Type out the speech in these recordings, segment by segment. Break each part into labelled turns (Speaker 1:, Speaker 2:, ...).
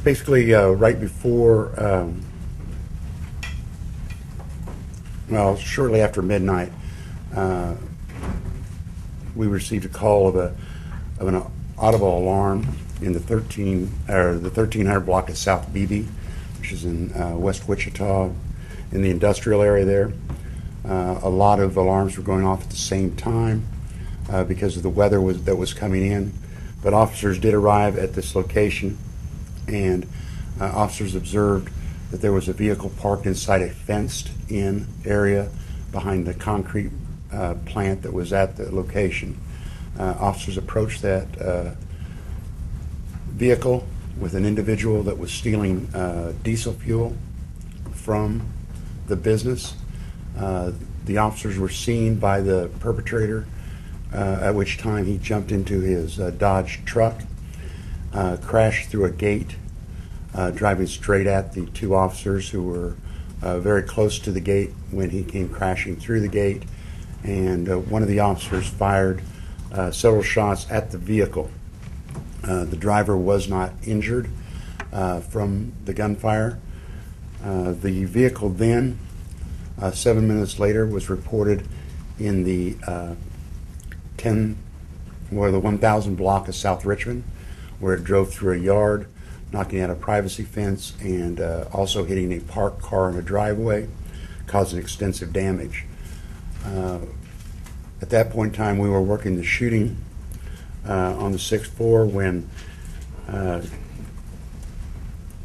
Speaker 1: basically right before, well, shortly after midnight, we received a call of an audible alarm in the 1300 block of South Beebe, which is in West Wichita, in the industrial area there. A lot of alarms were going off at the same time because of the weather that was coming in. But officers did arrive at this location, and officers observed that there was a vehicle parked inside a fenced-in area behind the concrete plant that was at the location. Officers approached that vehicle with an individual that was stealing diesel fuel from the business. The officers were seen by the perpetrator, at which time he jumped into his Dodge truck, crashed through a gate, driving straight at the two officers who were very close to the gate when he came crashing through the gate. And one of the officers fired several shots at the vehicle. The driver was not injured from the gunfire. The vehicle then, 7 minutes later, was reported in the 1000 block of South Richmond, where it drove through a yard, knocking out a privacy fence, and also hitting a parked car in a driveway, causing extensive damage. At that point in time, we were working the shooting on the 6th floor when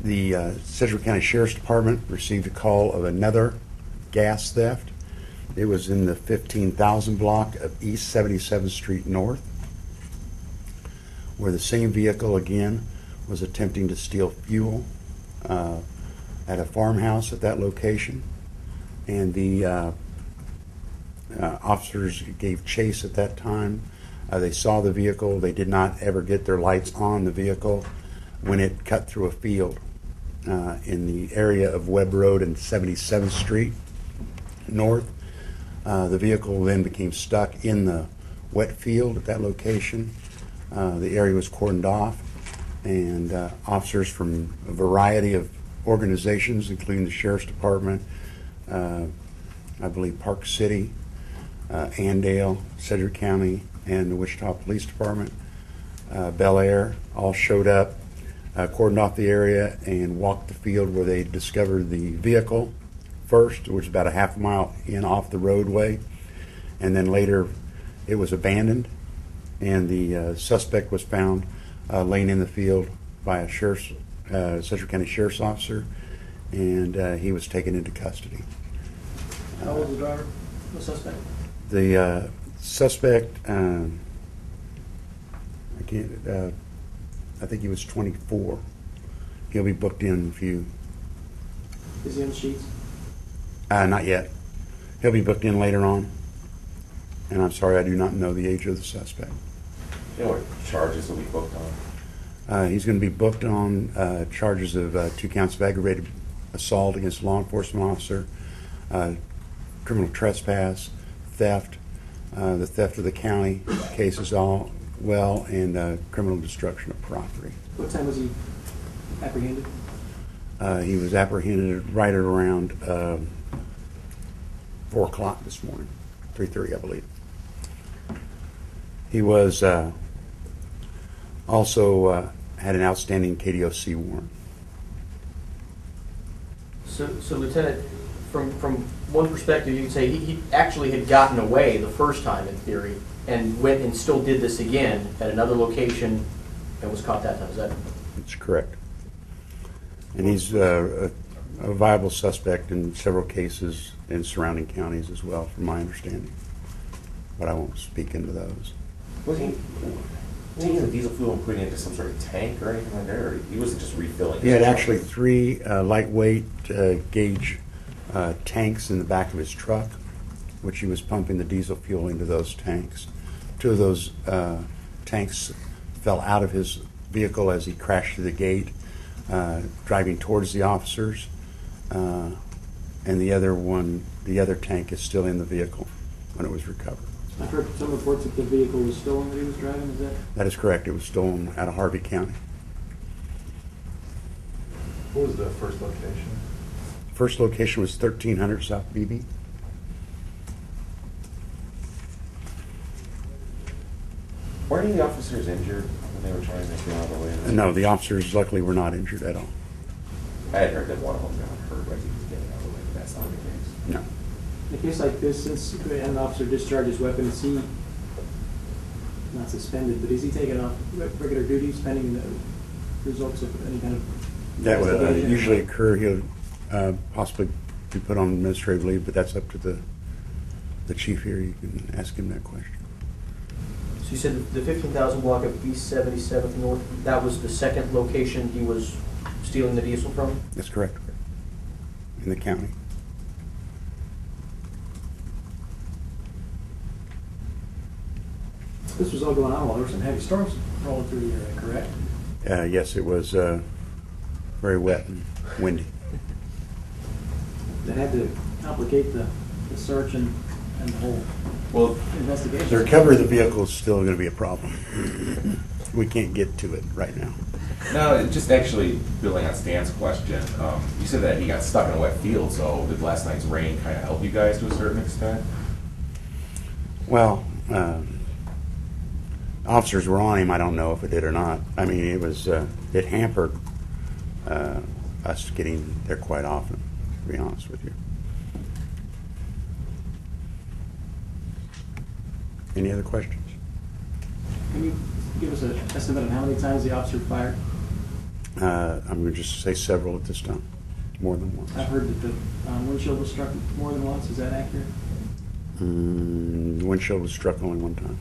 Speaker 1: the Sedgwick County Sheriff's Department received a call of another gas theft. It was in the 15,000 block of East 77th Street North, where the same vehicle again was attempting to steal fuel at a farmhouse at that location. And the officers gave chase at that time. They saw the vehicle. They did not ever get their lights on the vehicle when it cut through a field in the area of Webb Road and 77th Street North. The vehicle then became stuck in the wet field at that location. The area was cordoned off, and officers from a variety of organizations, including the Sheriff's Department, I believe Park City, Andale, Sedgwick County, and the Wichita Police Department, Bel Air, all showed up, cordoned off the area, and walked the field where they discovered the vehicle first, which was about a half mile in off the roadway, and then later it was abandoned, and the suspect was found laying in the field by a Sedgwick County Sheriff's officer, and he was taken into custody.
Speaker 2: How old was the driver, the suspect?
Speaker 1: The suspect, I think he was 24. He'll be booked in a few.
Speaker 2: Is he on the sheets?
Speaker 1: Not yet. He'll be booked in later on. And I'm sorry, I do not know the age of the suspect.
Speaker 3: You know what charges will be booked on?
Speaker 1: He's going to be booked on charges of 2 counts of aggravated assault against a law enforcement officer, criminal trespass, theft, the theft of the county cases all well, and criminal destruction of property.
Speaker 2: What time was he apprehended?
Speaker 1: He was apprehended right at around 4 o'clock this morning, 3:30, I believe. He was also had an outstanding KDOC warrant.
Speaker 4: So Lieutenant, from one perspective, you could say he actually had gotten away the first time, in theory, and went and still did this again at another location and was caught that time. Is that?
Speaker 1: That's correct. And he's a viable suspect in several cases in surrounding counties as well, from my understanding. But I won't speak into those.
Speaker 3: Was he taking the diesel fuel and putting it into some sort of tank or anything like that, or he wasn't just refilling?
Speaker 1: He had actually 3 lightweight gauge tanks in the back of his truck, which he was pumping the diesel fuel into those tanks. 2 of those tanks fell out of his vehicle as he crashed through the gate, driving towards the officers, and the other tank is still in the vehicle when it was recovered.
Speaker 2: I've heard some reports that the vehicle was stolen that he was driving. Is that?
Speaker 1: That is correct. It was stolen out of Harvey County.
Speaker 5: What was the first location?
Speaker 1: First location was 1300 South Beebe.
Speaker 3: Were any of the officers injured when they were trying to get out of the way?
Speaker 1: No, the officers luckily were not injured at all.
Speaker 3: I had heard that one of them got hurt like he was getting out of the way, but that's not the case.
Speaker 1: No.
Speaker 2: In a case like this, since an officer discharges weapon, is he not suspended, but is he taken off regular duty, pending the results of any kind of
Speaker 1: That would
Speaker 2: investigation?
Speaker 1: usually occur. He'll possibly be put on administrative leave, but that's up to the chief here. You can ask him that question.
Speaker 4: So you said the 15,000 block of East 77th North, that was the second location he was stealing the diesel from?
Speaker 1: That's correct. In the county.
Speaker 2: This was all going on while there were some heavy storms rolling through the area, correct?
Speaker 1: Yes, it was very wet and windy.
Speaker 2: That had to complicate the search and the whole
Speaker 3: Well,
Speaker 2: investigation.
Speaker 1: The recovery of the vehicle is still going to be a problem. We can't get to it right now.
Speaker 3: no, just actually building on Stan's question, you said that he got stuck in a wet field, so did last night's rain kind of help you guys to a certain extent?
Speaker 1: Well, officers were on him. I don't know if it did or not. I mean, it hampered us getting there quite often, to be honest with you. Any other questions?
Speaker 2: Can you give us an estimate on how many times the officer fired?
Speaker 1: I'm going to just say several at this time, more than once.
Speaker 2: I've heard that the windshield was struck more than once. Is that accurate?
Speaker 1: Windshield was struck only one time.